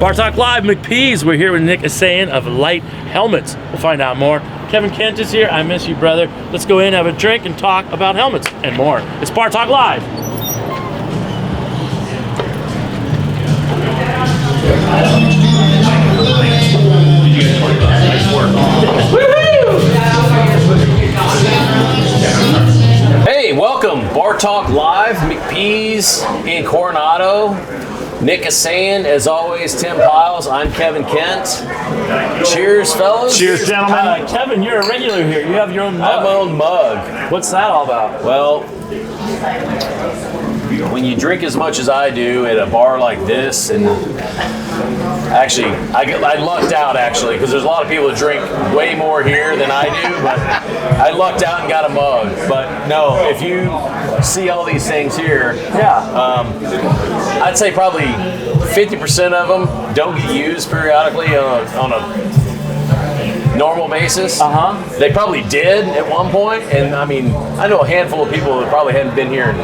Bar Talk Live, McPease. We're here with Nick Eyasain of Light Helmets. We'll find out more. Kevin Kent is here. I miss you, brother. Let's go in, have a drink, and talk about helmets and more. It's Bar Talk Live. Nice work. Hey, welcome. Bar Talk Live, McPease in Coronado. Nick Eyasain, as always, Tim Piles. I'm Kevin Kent. Cheers, fellas. Cheers, gentlemen. Kevin, you're a regular here. You have your own mug. I have my own mug. What's that all about? Well, when you drink as much as I do at a bar like this, and actually, I lucked out actually, because there's a lot of people that drink way more here than I do, but I lucked out and got a mug. But no, if you see all these things here, I'd say probably 50% of them don't get used periodically on a normal basis. They probably did at one point, and I mean, I know a handful of people that probably hadn't been here in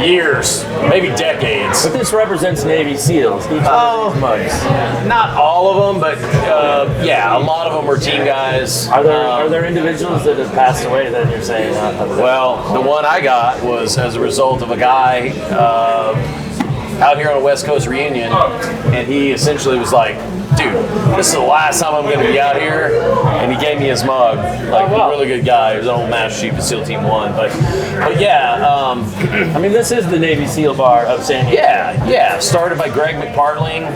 years, maybe decades. But this represents Navy SEALs. Each of these mugs. Not all of them, but yeah, a lot of them are team guys. Are there individuals that have passed away that you're saying? Well, the one I got was as a result of a guy out here on a West Coast reunion, and he essentially was like, dude, this is the last time I'm going to be out here, and he gave me his mug. Like, a really good guy. He was an old Master Chief of SEAL Team 1. But yeah. I mean, this is the Navy SEAL bar of San Diego. Yeah. Started by Greg McPartling.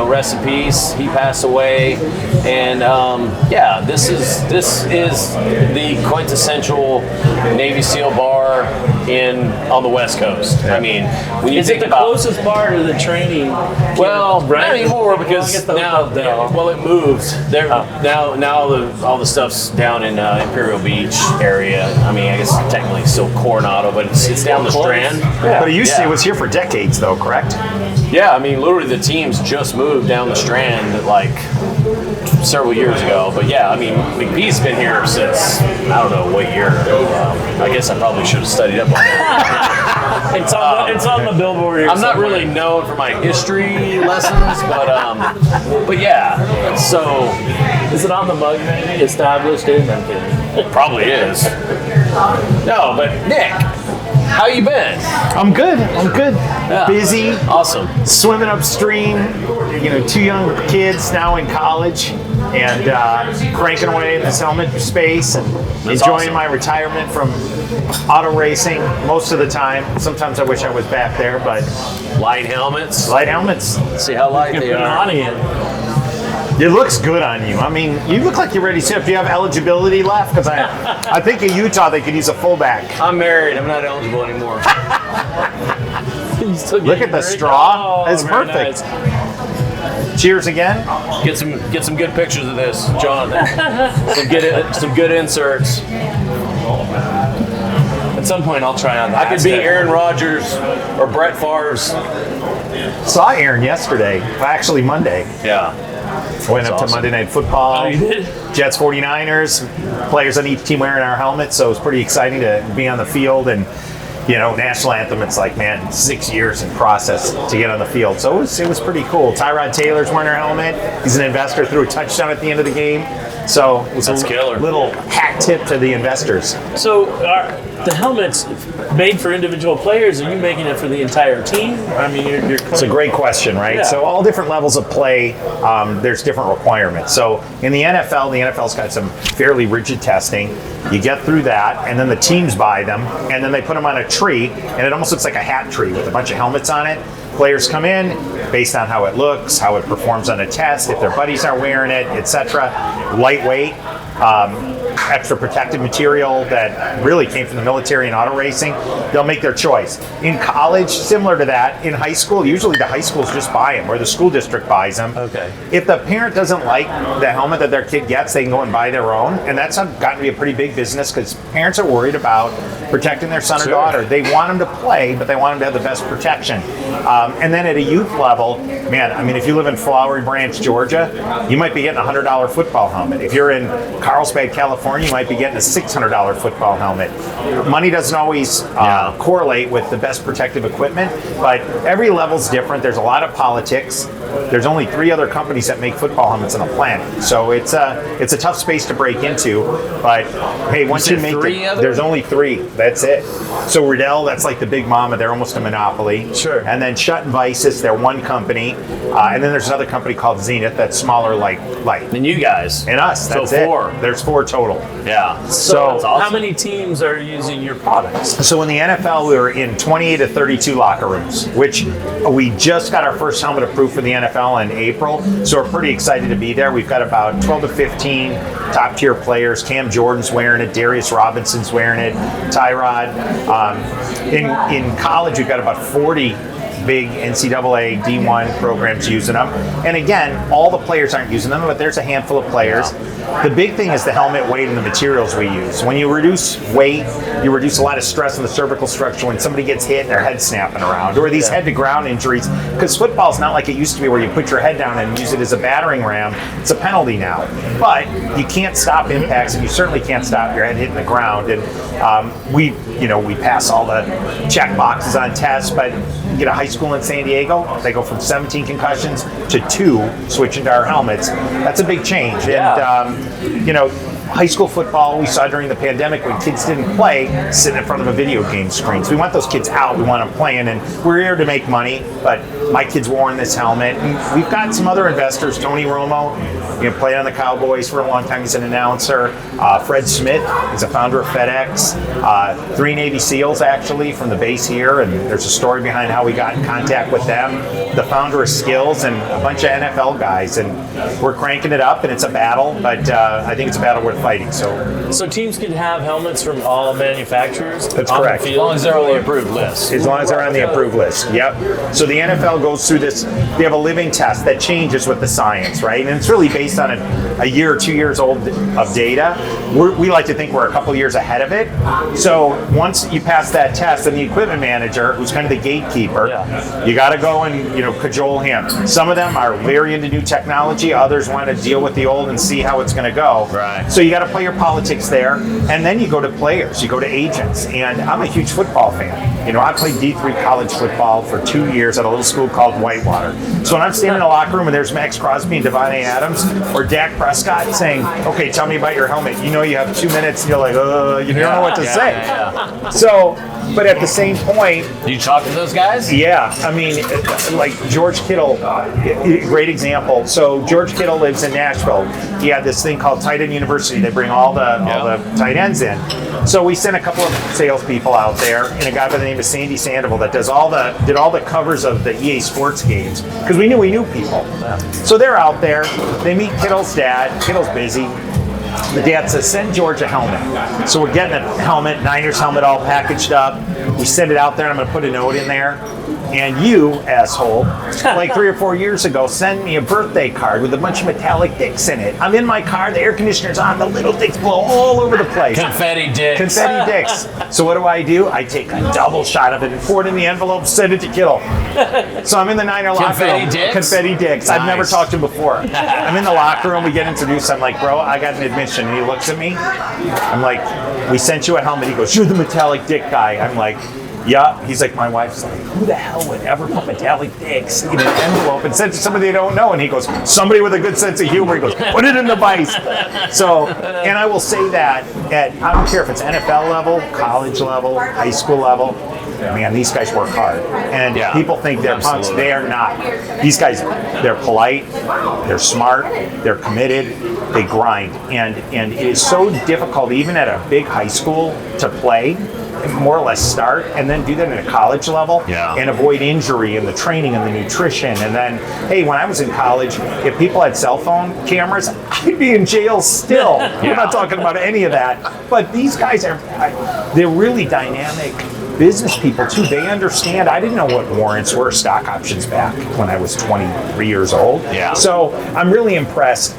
Rest in peace. He passed away. And this is the quintessential Navy SEAL bar on the West Coast. I mean, when you think about closest bar to the training? Well, not anymore because now it moved. There now all the stuff's down in Imperial Beach area. I mean, I guess technically it's still Coronado, but it's down the Strand. Yeah. But it used to. It was here for decades, though, correct? Yeah, I mean, literally the teams just moved down the Strand like several years ago. But yeah, I mean, McPee's been here since I don't know what year. I guess I probably should have studied up on that. It's on the billboard here. I'm not really known for my history lessons, but yeah. So, is it on the mug maybe? Established in? I'm kidding. It probably is. No, but Nick, how you been? I'm good. Yeah. Busy. Awesome. Swimming upstream. 2 young kids now in college, and cranking away in this helmet space and enjoying my retirement from auto racing most of the time. Sometimes I wish I was back there, but Light helmets. Let's see how light they are. It looks good on you. I mean, you look like you're ready to sit. Do you have eligibility left? Because I think in Utah they could use a fullback. I'm married. I'm not eligible anymore. Look at the straw. It's perfect. Nice. Cheers again. Get some good pictures of this, Jonathan. some good inserts. At some point, I'll try on that. I could be Aaron Rodgers or Brett Favre's. Saw Aaron yesterday. Well, actually Monday. Yeah. Went up to Monday Night Football. Oh, you did? Jets 49ers. Players on each team wearing our helmets, so it was pretty exciting to be on the field. And national anthem, it's like, man, 6 years in process to get on the field. So it was pretty cool. Tyrod Taylor's wearing our helmet. He's an investor, threw a touchdown at the end of the game. So it was killer. Little hat tip to the investors. So are the helmets made for individual players? Are you making it for the entire team? I mean, you're It's a great question, right? Yeah. So all different levels of play, there's different requirements. So in the NFL's got some fairly rigid testing. You get through that, and then the teams buy them, and then they put them on a tree, and it almost looks like a hat tree with a bunch of helmets on it. Players come in based on how it looks, how it performs on a test, if their buddies are wearing it, etc. Lightweight, extra protective material that really came from the military and auto racing. They'll make their choice. In college, similar to that. In high school, usually the high schools just buy them, or the school district buys them. Okay. If the parent doesn't like the helmet that their kid gets, they can go and buy their own. And that's gotten to be a pretty big business because parents are worried about protecting their son or daughter. They want them to play, but they want them to have the best protection. And then at a youth level, man, I mean, if you live in Flowery Branch, Georgia, you might be getting a $100 football helmet. If you're in Carlsbad, California, more, and you might be getting a $600 football helmet. Money doesn't always correlate with the best protective equipment, but every level's different. There's a lot of politics. There's only 3 other companies that make football helmets on the planet, so it's a tough space to break into. But hey, once you make it, there's only 3. That's it. So Riddell, that's like the big mama. They're almost a monopoly. Sure. And then Schutt and Visis, they're one company, and then there's another company called Zenith that's smaller, like Light. And you guys. And us. That's So 4. it. There's 4 total. Yeah. So that's awesome. How many teams are using your products? So in the NFL, we were in 28 to 32 locker rooms, which we just got our first helmet approved for the NFL in April. So we're pretty excited to be there. We've got about 12 to 15 top tier players. Cam Jordan's wearing it. Darius Robinson's wearing it. Tyrod. In college, we've got about 40 big NCAA D1 programs using them. And again, all the players aren't using them, but there's a handful of players. The big thing is the helmet weight and the materials we use. When you reduce weight, you reduce a lot of stress on the cervical structure when somebody gets hit and their head's snapping around, or these head-to-ground injuries. Because football's not like it used to be where you put your head down and use it as a battering ram. It's a penalty now. But you can't stop impacts, and you certainly can't stop your head hitting the ground. And we pass all the check boxes on tests, but you get a high school in San Diego, they go from 17 concussions to 2 switching to our helmets. That's a big change. Yeah. And high school football we saw during the pandemic when kids didn't play, sitting in front of a video game screen. So we want those kids out, we want them playing, and we're here to make money, but my kid's worn this helmet. And we've got some other investors, Tony Romo, played on the Cowboys for a long time, he's an announcer. Fred Smith is a founder of FedEx. 3 Navy SEALs actually from the base here, and there's a story behind how we got in contact with them. The founder of Skills, and a bunch of NFL guys, and we're cranking it up, and it's a battle, but I think it's a battle worth fighting. So teams could have helmets from all manufacturers? That's on the correct. field? As long as they're on the approved list. As long as they're on the approved list. Yep. So the NFL goes through this, they have a living test that changes with the science, right? And it's really based on a year or 2 years old of data. We like to think we're a couple years ahead of it. So once you pass that test, then the equipment manager, who's kind of the gatekeeper, you got to go and cajole him. Some of them are very into new technology. Others want to deal with the old and see how it's going to go. Right. So you got to play your politics there, and then you go to players, you go to agents. And I'm a huge football fan. I played D3 college football for 2 years at a little school called Whitewater. So when I'm standing in the locker room and there's Max Crosby and Devontae Adams or Dak Prescott saying, "Okay, tell me about your helmet," you have 2 minutes, and you're like, you don't know what to say. Yeah. So, but at the same point, Do you talk to those guys? yeah, I mean, like George Kittle, great example. So George Kittle lives in Nashville. He had this thing called Tight End University. They bring all the tight ends in. So we sent a couple of salespeople out there, and a guy by the name of Sandy Sandoval that did all the covers of the EA Sports games, because we knew people. So they're out there. They meet Kittle's dad. Kittle's busy. The dad says, "Send George a helmet." So we're getting a helmet, Niners helmet, all packaged up. We send it out there, and I'm going to put a note in there. And you, asshole, like 3 or 4 years ago, send me a birthday card with a bunch of metallic dicks in it. I'm in my car, the air conditioner's on, the little dicks blow all over the place. Confetti dicks. Confetti dicks. So what do? I take a double shot of it and pour it in the envelope, send it to Kittle. So I'm in the Niner locker room. Dicks? Confetti dicks. I've never Nice. talked to him before. I'm in the locker room, we get introduced. I'm like, "Bro, I got an admission." And he looks at me. I'm like, "We sent you a helmet." He goes, "You're the metallic dick guy." I'm like, "Yeah." He's like, "My wife's like, who the hell would ever put metallic dicks in an envelope and send it to somebody they don't know?" And he goes, "Somebody with a good sense of humor." He goes, "Put it in the vice." So, and I will say that I don't care if it's NFL level, college level, high school level, man, these guys work hard. And people think they're punks. They are not. These guys, they're polite, they're smart, they're committed, they grind. And it is so difficult, even at a big high school, to play, more or less start, and then do that at a college level and avoid injury and the training and the nutrition. And then, hey, when I was in college, if people had cell phone cameras, I'd be in jail still. We're not talking about any of that. But these guys they're really dynamic business people too. They understand. I didn't know what warrants were, stock options back when I was 23 years old. So I'm really impressed.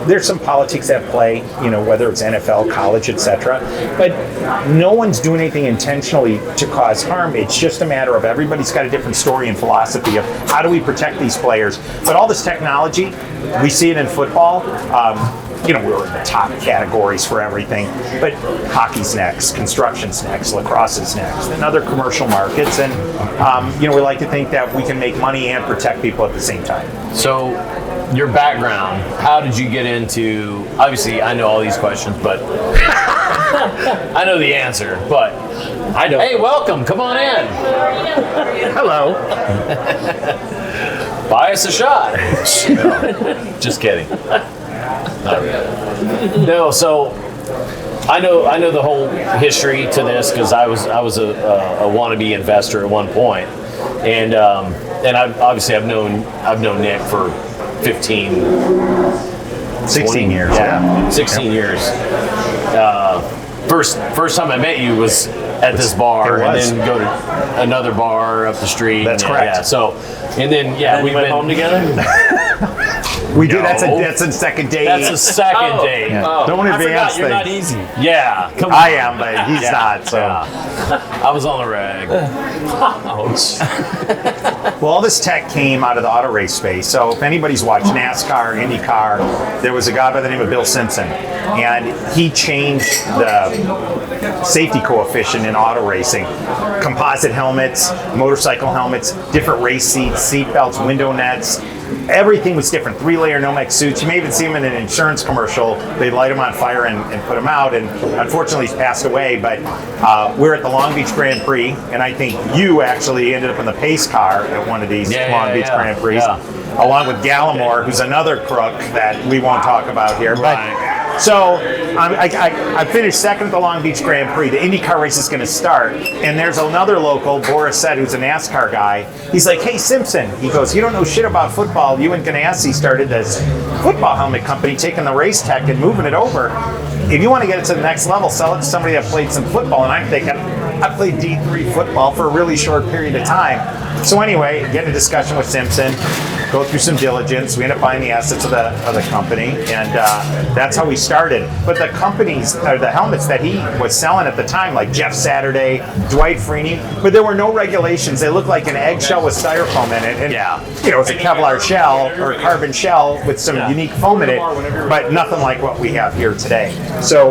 There's some politics at play, whether it's NFL, college, etc. But no one's doing anything intentionally to cause harm. It's just a matter of everybody's got a different story and philosophy of how do we protect these players. But all this technology, we see it in football. you know, we were in the top categories for everything. But hockey's next, construction's next, lacrosse is next, and other commercial markets. And, you know, we like to think that we can make money and protect people at the same time. So, your background, how did you get into, obviously I know all these questions, but I know the answer, but I don't. hey, welcome, come on in. Hello. Buy us a shot. No, just kidding. No, so I know the whole history to this because I was a wannabe investor at one point, and I've known Nick for 16 years. Yeah, 16 years. First time I met you was at this bar, and then go to another bar up the street. That's and, correct. Yeah, so and then We went home together. We did. No. That's a second date. that's a second date. Yeah. Don't I advance forgot you're not things. easy. Yeah, come on. I am, but he's not. So. Yeah. I was on the rag. Ouch. Well, all this tech came out of the auto race space. So if anybody's watched NASCAR, IndyCar, there was a guy by the name of Bill Simpson, and he changed the safety coefficient in auto racing. Composite helmets, motorcycle helmets, different race seats, seat belts, window nets. Everything was different. 3-layer Nomex suits. You may even see him in an insurance commercial. They light him on fire and put him out. And unfortunately, he's passed away. But we're at the Long Beach Grand Prix, and I think you actually ended up in the pace car at one of these Long Beach Grand Prix, along with Gallimore, who's another crook that we won't talk about here. But so I finished second at the Long Beach Grand Prix. The IndyCar race is going to start, and there's another local, Boris said, who's a NASCAR guy. He's like, "Hey, Simpson," he goes, "you don't know shit about football. You and Ganassi started this football helmet company, taking the race tech and moving it over. If you want to get it to the next level, sell it to somebody that played some football." And I'm thinking, I played D3 football for a really short period of time. So anyway, get in a discussion with Simpson, go through some diligence. We end up buying the assets of the company, and that's how we started. But the companies, or the helmets that he was selling at the time, like Jeff Saturday, Dwight Freeney, but there were no regulations. They looked like an eggshell with styrofoam in it, and you know, it's a Kevlar shell or a carbon shell with some unique foam in it, but nothing like what we have here today. So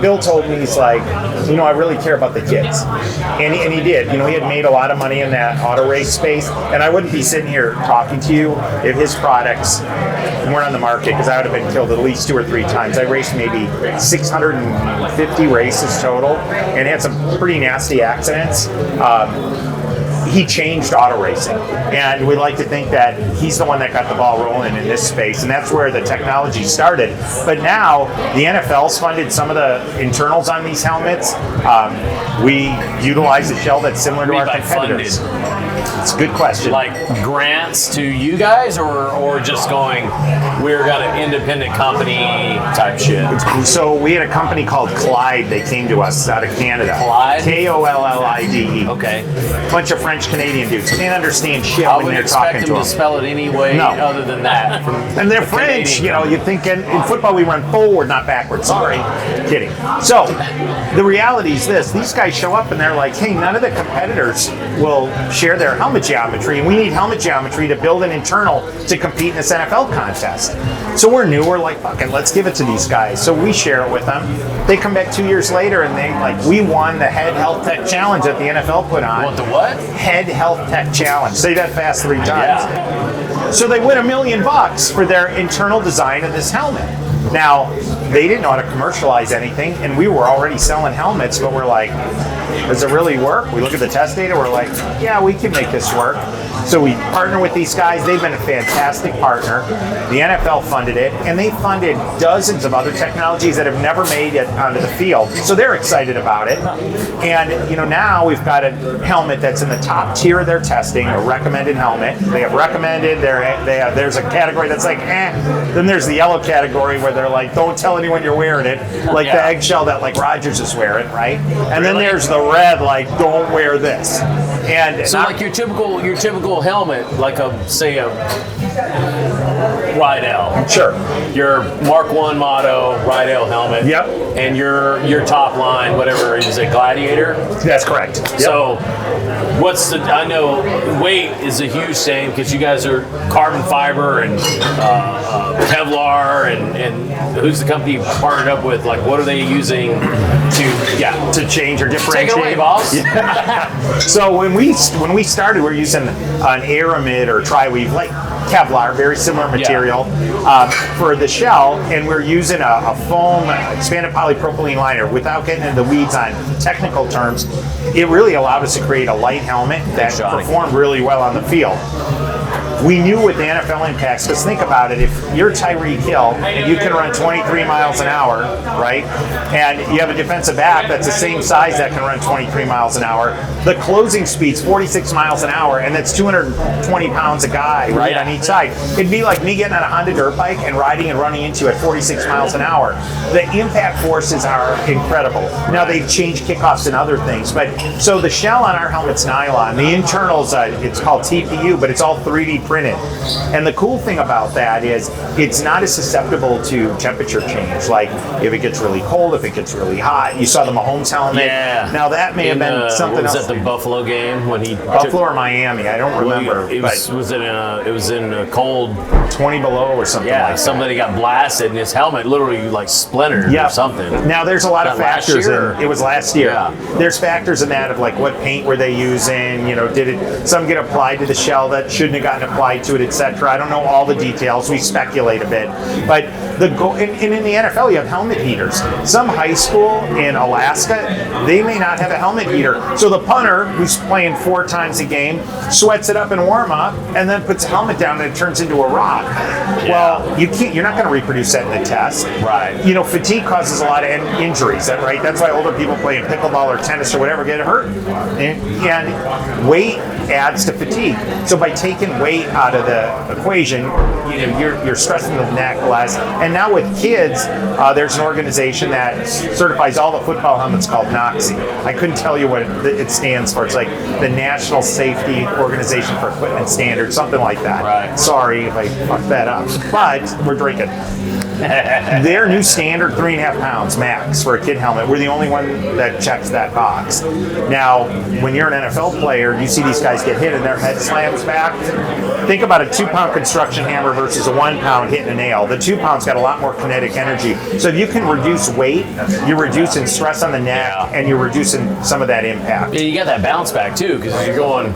Bill told me, he's like, you know, I really care about the kids, and he did. You know, he had made a lot of money in that auto race space, and I wouldn't be sitting here talking to you if his products weren't on the market, because I would have been killed at least 2 or 3 times. I raced maybe 650 races total and had some pretty nasty accidents. He changed auto racing, and we like to think that he's the one that got the ball rolling in this space, and that's where the technology started. But now the NFL's funded some of the internals on these helmets. We utilize a shell that's similar to our competitors. It's a good question. Like grants to you guys, or just going, we're got an independent company type shit? So we had a company called Clyde. They came to us out of Canada. Clyde? Kollide. Okay. Bunch of French Canadian dudes. Can't understand shit I when would they're expect talking them to to them. spell it any way other than that. And they're French, you know. You think in football we run forward, not backwards. Sorry, kidding. So the reality is this: these guys show up and they're like, "Hey, none of the competitors will share their helmet geometry, and we need helmet geometry to build an internal to compete in this NFL contest." So we're new. We're like, "Fuck it, let's give it to these guys." So we share it with them. They come back 2 years later and they like, "We won the Head Health Tech Challenge that the NFL put on." Want the what? Head Health Tech Challenge. Say that fast 3 times. So they win $1 million for their internal design of this helmet. Now, they didn't know how to commercialize anything, and we were already selling helmets, but we're like, does it really work? We look at the test data, we're like, yeah, we can make this work. So we partner with these guys. They've been a fantastic partner. The NFL funded it, and they funded dozens of other technologies that have never made it onto the field. So they're excited about it. And you know, now we've got a helmet that's in the top tier of their testing, a recommended helmet. They have recommended. There's a category that's like, eh. Then there's the yellow category where they're like, don't tell anyone you're wearing it, like the eggshell that like Rogers is wearing, right? And then there's the red, like, don't wear this. And so like your typical helmet, like a Rydell. Sure. Your Mark I Motto Rydell helmet. Yep. And your top line, whatever, is it Gladiator? That's correct. Yep. So I know weight is a huge thing because you guys are carbon fiber and Kevlar and who's the company you partnered up with? Like, what are they using to change or differentiate? Take it away, boss. So when we started, we were using an aramid or tri-weave, like Kevlar, very similar material for the shell, and we're using a foam expanded polypropylene liner. Without getting into the weeds on technical terms, it really allowed us to create a light helmet that performed really well on the field. We knew with the NFL impacts, because think about it, if you're Tyreek Hill and you can run 23 miles an hour, right, and you have a defensive back that's the same size that can run 23 miles an hour, the closing speed's 46 miles an hour, and that's 220 pounds a guy, right, on each side. It'd be like me getting on a Honda dirt bike and riding and running into you at 46 miles an hour. The impact forces are incredible. Now, they've changed kickoffs and other things, but so the shell on our helmet's nylon. The internals, it's called TPU, but it's all 3D printed. And the cool thing about that is it's not as susceptible to temperature change. Like if it gets really cold, if it gets really hot. You saw the Mahomes helmet. Yeah. Now that may have been something else. Was that the Buffalo game when he Buffalo or Miami? I don't remember. It was in a cold 20 below or something. Yeah, like somebody got blasted and his helmet literally like splintered or something. Now there's a lot of factors. It was last year. Yeah. There's factors in that of like what paint were they using? You know, did some get applied to the shell that shouldn't have gotten applied to it, etc. I don't know all the details. We speculate a bit, but the goal. And in the NFL, you have helmet heaters. Some high school in Alaska, they may not have a helmet heater. So the punter, who's playing 4 times a game, sweats it up in warm up, and then puts a helmet down, and it turns into a rock. Yeah. Well, you can't. You're not going to reproduce that in the test, right? You know, fatigue causes a lot of injuries. Right? That's why older people playing pickleball or tennis or whatever get hurt, and weight adds to fatigue. So by taking weight out of the equation, you know, you're stressing the neck less. And now with kids, there's an organization that certifies all the football helmets called NOXI. I couldn't tell you what it stands for. It's like the National Safety Organization for Equipment Standards, something like that. Right. Sorry if I fucked that up, but we're drinking. Their new standard, 3.5 pounds max for a kid helmet. We're the only one that checks that box. Now, when you're an NFL player, you see these guys get hit and their head slams back. Think about a 2-pound construction hammer versus a 1-pound hitting a nail. The 2 pounds got a lot more kinetic energy. So if you can reduce weight, you're reducing stress on the neck, and you're reducing some of that impact. Yeah, you got that bounce back too, because you're going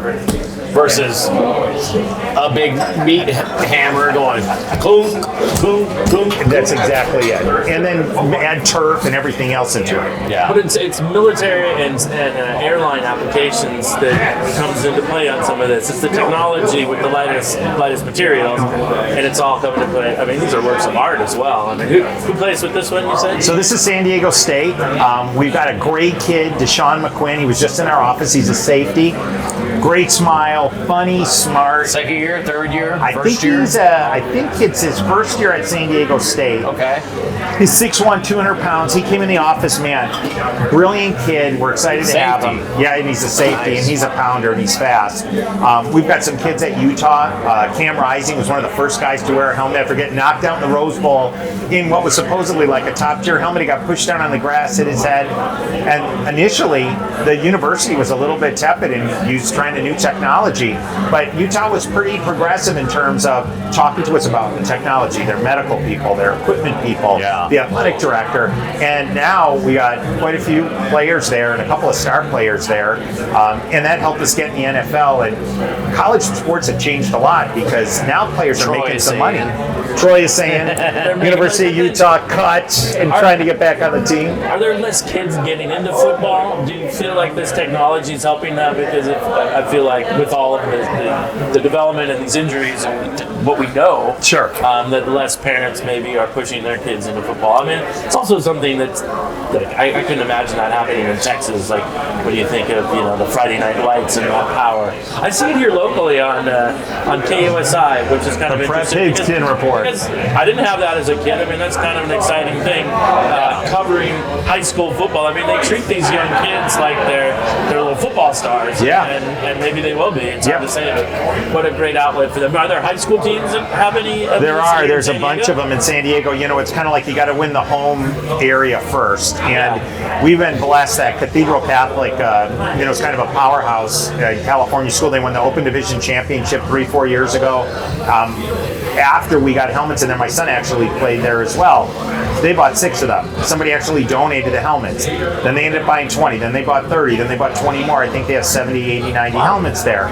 versus a big meat hammer going clunk, clunk, clunk. That's exactly it. And then add turf and everything else into it. Yeah. But it's military and airline applications that comes into play on some of this. It's the technology with the lightest materials, and it's all coming to play. I mean, these are works of art as well. I mean, who plays with this one, you said? So this is San Diego State. We've got a great kid, Deshaun McQuinn. He was just in our office. He's a safety. Great smile, funny, smart. Second year, third year, I first year? I think it's his first year at San Diego State. Okay. He's 6'1", 200 pounds. He came in the office, man. Brilliant kid. We're excited to have him. Yeah, and he's a safety, and he's a pounder, and he's fast. We've got some kids at Utah. Cam Rising was one of the first guys to wear a helmet after getting knocked out in the Rose Bowl in what was supposedly like a top-tier helmet. He got pushed down on the grass, hit his head. And initially, the university was a little bit tepid and used trying to new technology. But Utah was pretty progressive in terms of talking to us about the technology, their medical people, their equipment people, the athletic director. And now we got quite a few players there and a couple of star players there. And that helped us get in the NFL. And college sports have changed a lot because now players are making some money. Troy is saying University of Utah cut and trying to get back on the team. Are there less kids getting into football? Do you feel like this technology is helping that? Because I feel like with all of the development and these injuries and what we know, that less parents maybe are pushing their kids into football. I mean, it's also something that's like I couldn't imagine that happening in Texas. Like when you think of the Friday Night Lights and that power. I see it here locally on KUSI, which is kind of interesting. Pigskin Report. Because I didn't have that as a kid. I mean, that's kind of an exciting thing, covering high school football. I mean, they treat these young kids like they're little football stars. And maybe they will be. It's hard to say, but what a great outlet for them. Are there high school teams that have any of There these are. There's in a San bunch Diego? of them in San Diego. It's kind of like you got to win the home area first. And we've been blessed that Cathedral Catholic, is kind of a powerhouse California school. They won the Open Division Championship 3-4 years ago. after we got helmets in there, my son actually played there as well. They bought 6 of them. Somebody actually donated the helmets. Then they ended up buying 20. Then they bought 30. Then they bought 20 more. I think they have 70, 80, 90 helmets there.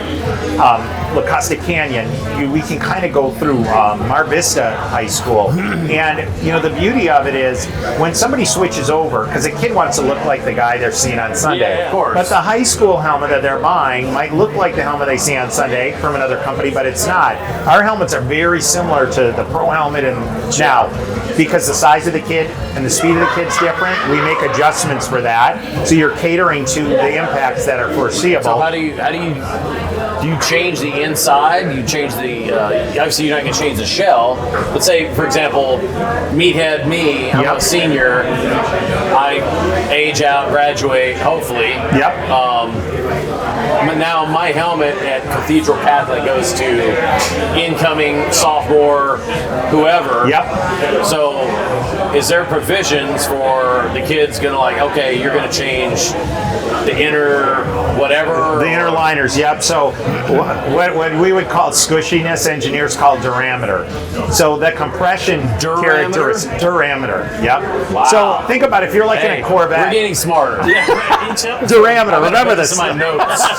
La Costa Canyon, we can kind of go through Mar Vista High School. And, the beauty of it is when somebody switches over, because a kid wants to look like the guy they're seeing on Sunday. Yeah, of course. But the high school helmet that they're buying might look like the helmet they see on Sunday from another company, but it's not. Our helmets are very similar to the pro helmet, and now, because the size of the kid and the speed of the kid's different, we make adjustments for that. So you're catering to the impacts that are foreseeable. So how do you change the inside? You change the obviously you're not going to change the shell. Let's say, for example, meathead me, I'm a senior. I age out, graduate, hopefully. Yep. Now my helmet at Cathedral Catholic goes to incoming sophomore, whoever. Yep. So is there provisions for the kids going to okay, you're going to change the inner whatever? The inner liners, yep. So what we would call squishiness, engineers call durameter. So the compression characteristic, durameter, yep. Wow. So think about it, if you're in a Corvette. We're getting smarter. Durameter, remember this. In my notes.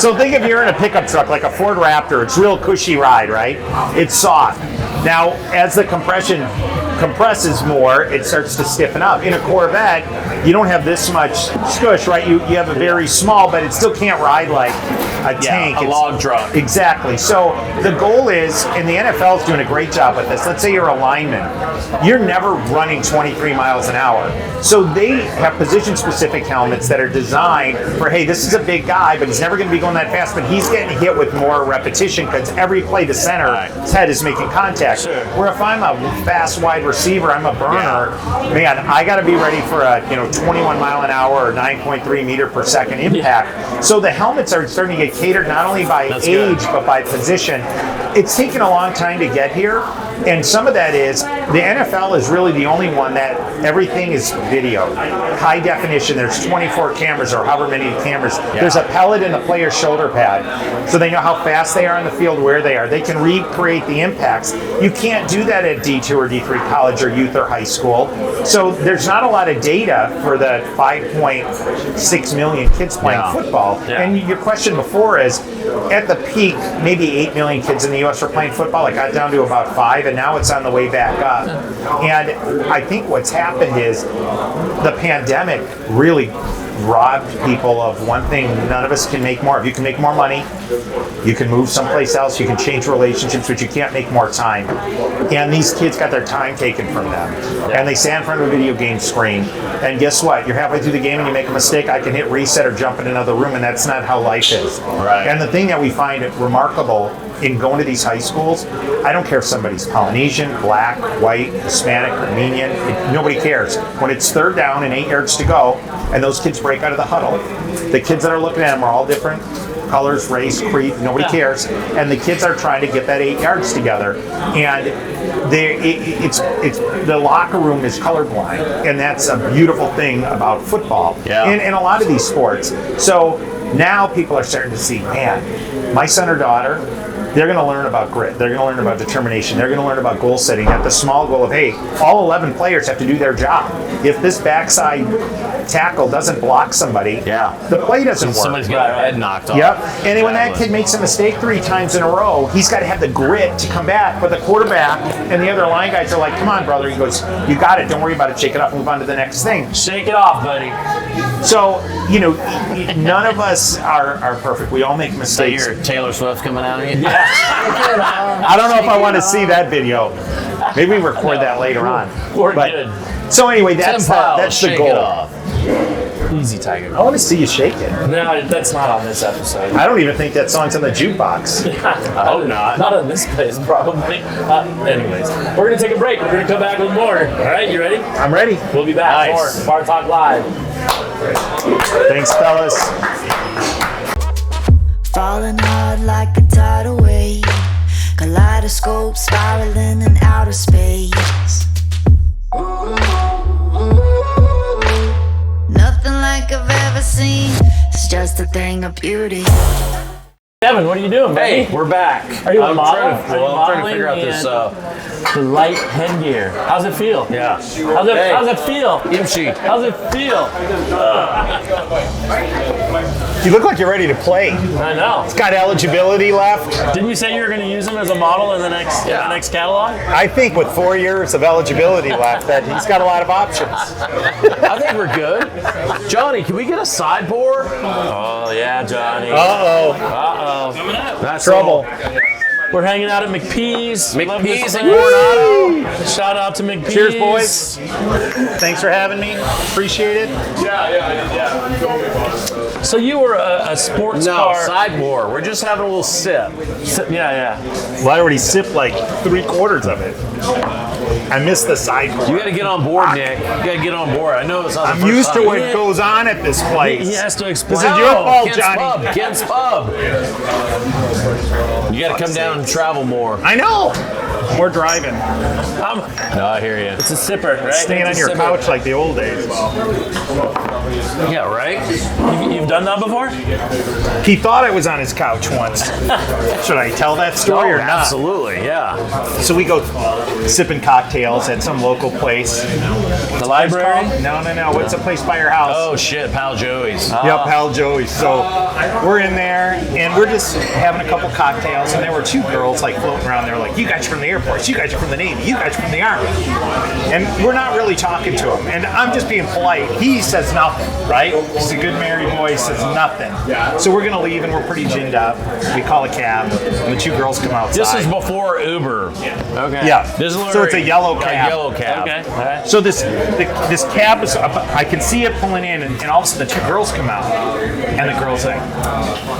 So think if you're in a pickup truck like a Ford Raptor, it's real cushy ride, right? It's soft. Now, as the compression compresses more, it starts to stiffen up. In a Corvette, you don't have this much squish, right? You have a very small, but it still can't ride like a tank. A log truck. Exactly. So the goal is, and the NFL is doing a great job with this, let's say you're a lineman. You're never running 23 miles an hour. So they have position-specific helmets that are designed for, hey, this is a big guy, but he's never going to be going that fast, but he's getting hit with more repetition because every play the center's head is making contact. Sure. Where if I'm a fast wide receiver, I'm a burner, man, I got to be ready for a 21 mile an hour or 9.3 meter per second impact. So the helmets are starting to get catered not only by age, but by position. It's taken a long time to get here. And some of that is the NFL is really the only one that everything is video, high definition. There's 24 cameras or however many cameras. There's a pellet in the player's shoulder pad, so they know how fast they are on the field, where they are. They can recreate the impacts. You can't do that at D2 or D3 college or youth or high school. So there's not a lot of data for the 5.6 million kids playing football. And your question before is, at the peak, maybe 8 million kids in the U.S. were playing football. It got down to about 5, and now it's on the way back up. And I think what's happened is the pandemic really robbed people of one thing none of us can make more of. You can make more money, you can move someplace else, you can change relationships, but you can't make more time. And these kids got their time taken from them. And they stand in front of a video game screen, and guess what? You're halfway through the game and you make a mistake, I can hit reset or jump in another room, and that's not how life is. Right. And the thing that we find remarkable in going to these high schools, I don't care if somebody's Polynesian, black, white, Hispanic, Armenian, nobody cares. When it's third down and 8 yards to go, and those kids break out of the huddle, the kids that are looking at them are all different colors, race, creed, nobody cares. And the kids are trying to get that 8 yards together. And the locker room is colorblind. And that's a beautiful thing about football and a lot of these sports. So now people are starting to see, man, my son or daughter, they're going to learn about grit. They're going to learn about determination. They're going to learn about goal setting at the small goal of, hey, all 11 players have to do their job. If this backside tackle doesn't block somebody, the play doesn't work. Somebody's got their head knocked off. Yep. And when that kid makes a mistake 3 times in a row, he's got to have the grit to come back. But the quarterback and the other line guys are like, come on, brother. He goes, you got it. Don't worry about it. Shake it off. Move on to the next thing. Shake it off, buddy. So, none of us are perfect. We all make mistakes. So you're Taylor Swift coming out of you? I don't know if I want to see that video. Maybe we record that later on. We're good. So anyway, that's the goal. Easy, Tiger. I want to see you shake it. No, that's not on this episode. I don't even think that song's on the jukebox. I hope not. Not on this place, probably. Anyways, we're going to take a break. We're going to come back with more. All right, you ready? I'm ready. We'll be back. Nice. More Bar Talk Live. Thanks, fellas. Falling hard like a tidal wave, kaleidoscope spiraling in outer space. Nothing like I've ever seen, it's just a thing of beauty. Kevin, what are you doing, buddy? Hey, we're back. Are you a I'm model? trying to figure out this. The light headgear. How's it feel? Yeah. How's it feel? Imshi. How's it feel? You look like you're ready to play. I know. It's got eligibility left. Didn't you say you were going to use him as a model in the next catalog? I think with 4 years of eligibility left, that he's got a lot of options. I think we're good. Johnny, can we get a sideboard? Oh yeah, Johnny. Uh-oh. That's Trouble. We're hanging out at McPee's. Love this McPee's and place. Coronado. Shout out to McPee's. Cheers, boys. Thanks for having me. Appreciate it. So you were a sports No, car. sideboard. We're just having a little sip. Yeah. Well, I already sipped like 3/4 of it. I missed the sideboard. You got to get on board, Nick. You got to get on board. I know it's not the I'm first used to time. what goes on at this place. He has to explain. This is your fault, Kent's Johnny. Pub. Kent's Pub. You got to come down and travel more. I know. We're driving. No, I hear you. It's a sipper, right? Staying on It's a your sipper. couch like the old days. Yeah, right? You've done that before? He thought I was on his couch once. Should I tell that story or not? Absolutely, yeah. So we go sipping cocktails at some local place. The library? No. What's the place by your house? Oh, shit, Pal Joey's. Yep, Pal Joey's. So we're in there and we're just having a couple cocktails, and there were two girls like floating around there, like, you guys are from the Air Force, you guys are from the Navy, you guys are from the Army. And we're not really talking to him. And I'm just being polite. He says nothing, right? He's a good married boy, he says nothing. So we're gonna leave and we're pretty ginned up. We call a cab and the two girls come outside. This is before Uber. Okay. Yeah. This is So it's a yellow cab. A yellow cab. Okay. All right. So this cab is, I can see it pulling in, and all of a sudden the two girls come out, and the girl's like,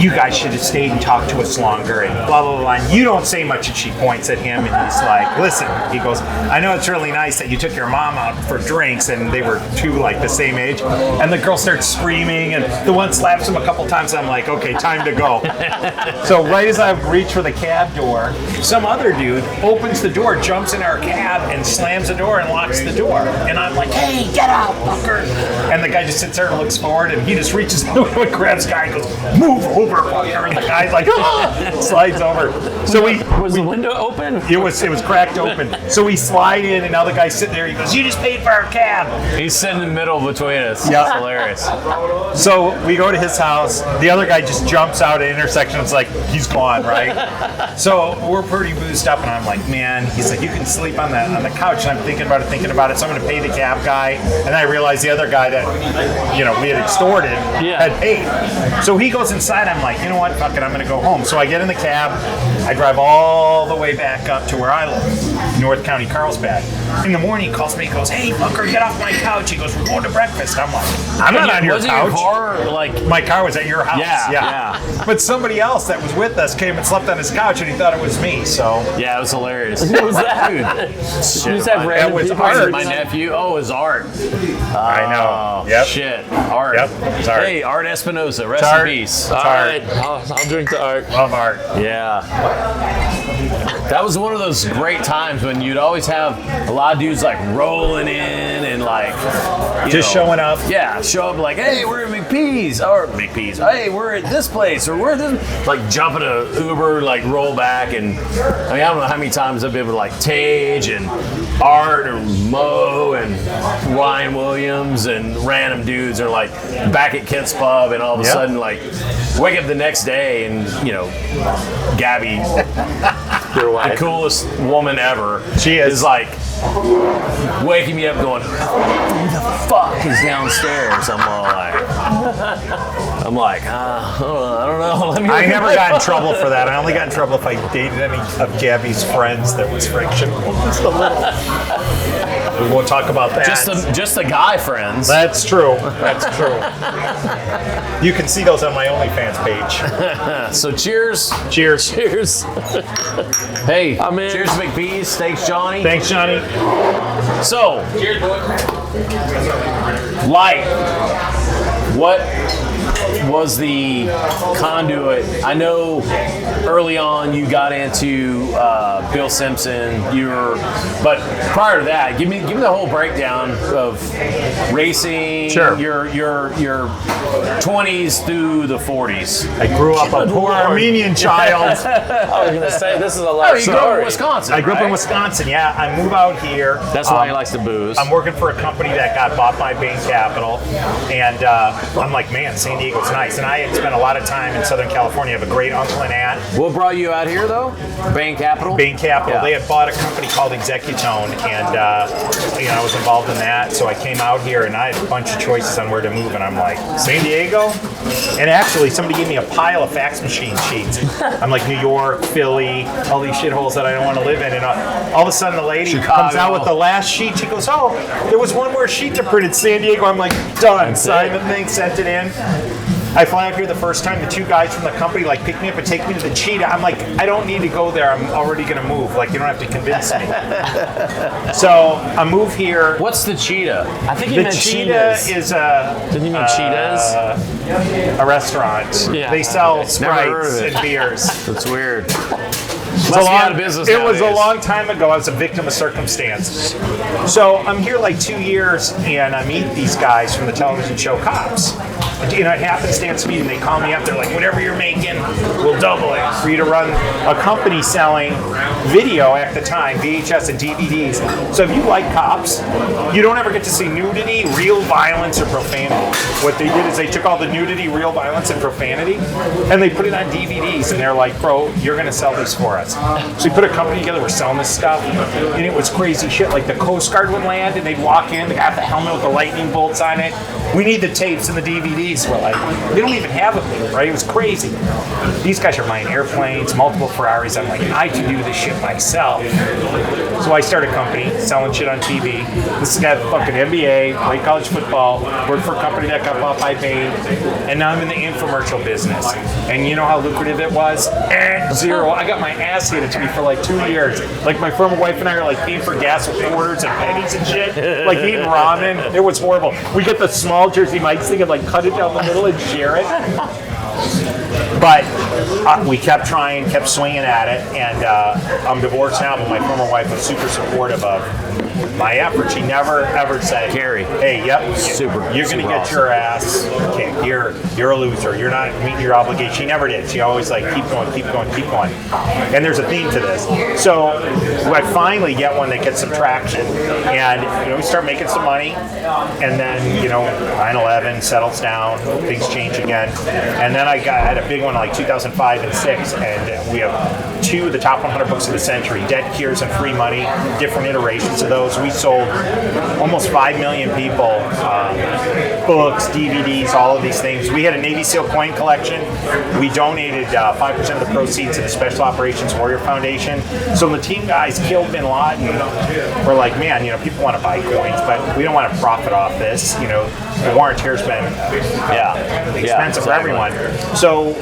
you guys should have stayed and talked to us longer, and blah, blah, blah. And you don't say much, and she points at him, and he's like, listen, he goes, I know it's really nice that you took your mom out for drinks, and they were two like the same age, and the girl starts screaming, and the one slaps him a couple times, and I'm like, okay, time to go. So right as I reach for the cab door, some other dude opens the door, jumps in our cab, and slams the door and locks the door. And I'm like, hey, get out, fucker. And the guy just sits there and looks forward, and he just reaches over and grabs the guy and goes, move over, fucker. And the guy's like, slides over. So Was the window open? it was cracked open. So we slide in, and now the guy's sitting there. He goes, you just paid for our cab. He's sitting in the middle between us. Yeah. That's hilarious. So we go to his house. The other guy just jumps out at intersection. It's like, he's gone, right? So we're pretty boozed up, and I'm like, man, he's like, you can sleep on the couch. And I'm thinking about it. So I'm going to pay the cab guy. And I realized the other guy that, we had extorted had paid. So he goes inside. I'm like, you know what? Fuck it. I'm going to go home. So I get in the cab. I drive all the way back up to where I live, North County, Carlsbad. In the morning, he calls me. He goes, hey, fucker, get off my couch. He goes, we're going to breakfast. I'm like, I'm not on your Wasn't couch. your car like? My car was at your house. Yeah. But somebody else that was with us came and slept on his couch, and he thought it was me. So Yeah, it was hilarious. What was that? You just have random was people. art. My nephew. Oh, his Art. I know. Yep. Shit. Art. Yep. It's Art. Hey, Art Espinosa. Rest Art. in peace. All Art. right. I'll drink the art. Love art. Yeah. That was one of those great times when you'd always have a lot of dudes like rolling in and like Just showing up. Yeah, show up like, hey, we're at McPee's. Hey, we're at this place or we're at this. Like jumping a Uber, like roll back. And I don't know how many times I've been with like Tage and Art or Mo and Ryan Williams and random dudes are like back at Kent's Pub, and all of a sudden like wake up the next day and Gabby, Your wife. the coolest woman ever, She is. like waking me up going, who the fuck is downstairs? I'm like, I don't know. Let me I never got in trouble for that. I only got in trouble if I dated any of Gabby's friends that was frictional. Just a little. We won't talk about that. just the guy friends. That's true. That's true. You can see those on my OnlyFans page. So cheers. Cheers. Cheers. Hey, I'm in. cheers to McPee's. Thanks, Johnny. Thanks, Johnny. So, light. What was the conduit? I know early on you got into Bill Simpson. But prior to that, give me the whole breakdown of racing. Sure. Your 20s through the 40s. I grew up a poor Armenian child. I was going to say, this is a life You grew up story. in Wisconsin. I grew up in right? Wisconsin. Yeah, I move out here. That's why he likes to booze. I'm working for a company that got bought by Bain Capital, and I'm like, man, San Diego's nice. And I had spent a lot of time in Southern California. I have a great uncle and aunt. What brought you out here, though? Bain Capital? Bain Capital. Yeah. They had bought a company called Executone, and I was involved in that. So I came out here, and I had a bunch of choices on where to move, and I'm like, San Diego? And actually, somebody gave me a pile of fax machine sheets. I'm like, New York, Philly, all these shitholes that I don't want to live in. And all of a sudden, the lady comes out with the last sheet. She goes, oh, there was one more sheet to print in San Diego. I'm like, done. Signed the thing, sent it in. I fly up here the first time. The two guys from the company pick me up and take me to the Cheetah. I'm like, I don't need to go there. I'm already going to move. You don't have to convince me. So I move here. What's the Cheetah? I think you The meant Cheetah cheetahs. is Didn't you mean cheetahs? a restaurant. Yeah. They sell Never heard of Sprites it. and beers. That's weird. It Must be out of business It was a nowadays. long time ago. I was a victim of circumstance. So I'm here 2 years, and I meet these guys from the television show Cops. It happenstance meeting. They call me up. They're like, whatever you're making, we'll double it for you to run a company selling video at the time, VHS and DVDs. So if you like Cops, you don't ever get to see nudity, real violence, or profanity. What they did is they took all the nudity, real violence, and profanity, and they put it on DVDs. And they're like, bro, you're going to sell this for us. So we put a company together. We're selling this stuff, and it was crazy shit. The Coast Guard would land, and they'd walk in. They got the helmet with the lightning bolts on it. We need the tapes and the DVDs. We're like, they don't even have them, right? It was crazy. These guys are buying airplanes, multiple Ferraris. I'm like, I can do this shit myself. So I start a company selling shit on TV. This guy fucking NBA, played college football, worked for a company that got bought by Bain, and now I'm in the infomercial business. And you know how lucrative it was? Zero. I got my ass handed to me for 2 years. My former wife and I are paying for gas with quarters and pennies and shit. Eating ramen. It was horrible. We get the small Jersey Mike's thing and cut it down the middle and share it. But we kept trying, kept swinging at it, and I'm divorced now, but my former wife was super supportive of my effort. She never ever said, Carrie. Hey, yep, you're going to get your ass kicked. You're a loser. You're not meeting your obligation. She never did. She always keep going, keep going, keep going. And there's a theme to this. So I finally get one that gets some traction, and we start making some money, and then 9/11 settles down, things change again, and then I had a big one 2005 and 6, and we have 2 of the top 100 books of the century, Debt, Cures, and Free Money, different iterations of those. We sold almost 5 million people books, DVDs, all of these things. We had a Navy SEAL coin collection. We donated 5% of the proceeds to the Special Operations Warrior Foundation. So when the team guys killed Bin Laden, we're like, man, people want to buy coins, but we don't want to profit off this. The war on terror's been expensive for everyone. So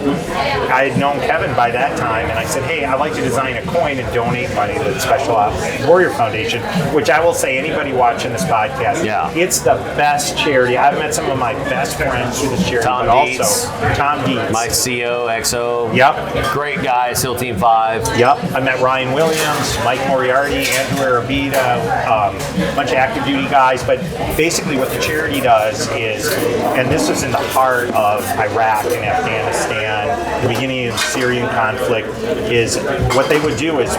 I had known Kevin by that time, and I said, hey, I'd like to design a coin and donate money to the Special Ops Warrior Foundation, which I will say, anybody watching this podcast, it's the best charity. I've met some of my best friends through this charity, Tom but Dietz. also Tom Dietz. My CO, XO. Yep. Great guy, SEAL Team 5. Yep. I met Ryan Williams, Mike Moriarty, Andrew Arabida, a bunch of active duty guys. But basically what the charity does is, and this was in the heart of Iraq and Afghanistan, the beginning of the Syrian conflict, is what they would do is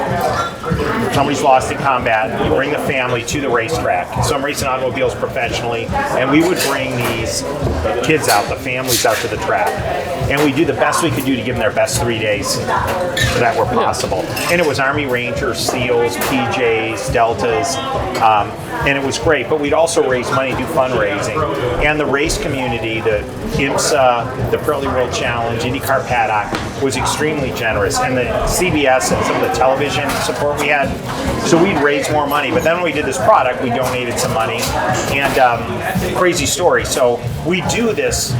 somebody's lost in combat, you bring the family to the racetrack. So I'm racing automobiles professionally, and we would bring these kids out, the families out to the track. And we do the best we could do to give them their best 3 days that were possible. And it was Army Rangers, SEALs, PJs, Deltas, and it was great. But we'd also raise money, do fundraising. And the race community, the IMSA, the Pirelli World Challenge, IndyCar Paddock, was extremely generous. And the CBS and some of the television support we had, so we'd raise more money. But then when we did this product, we donated some money. And crazy story. So we do this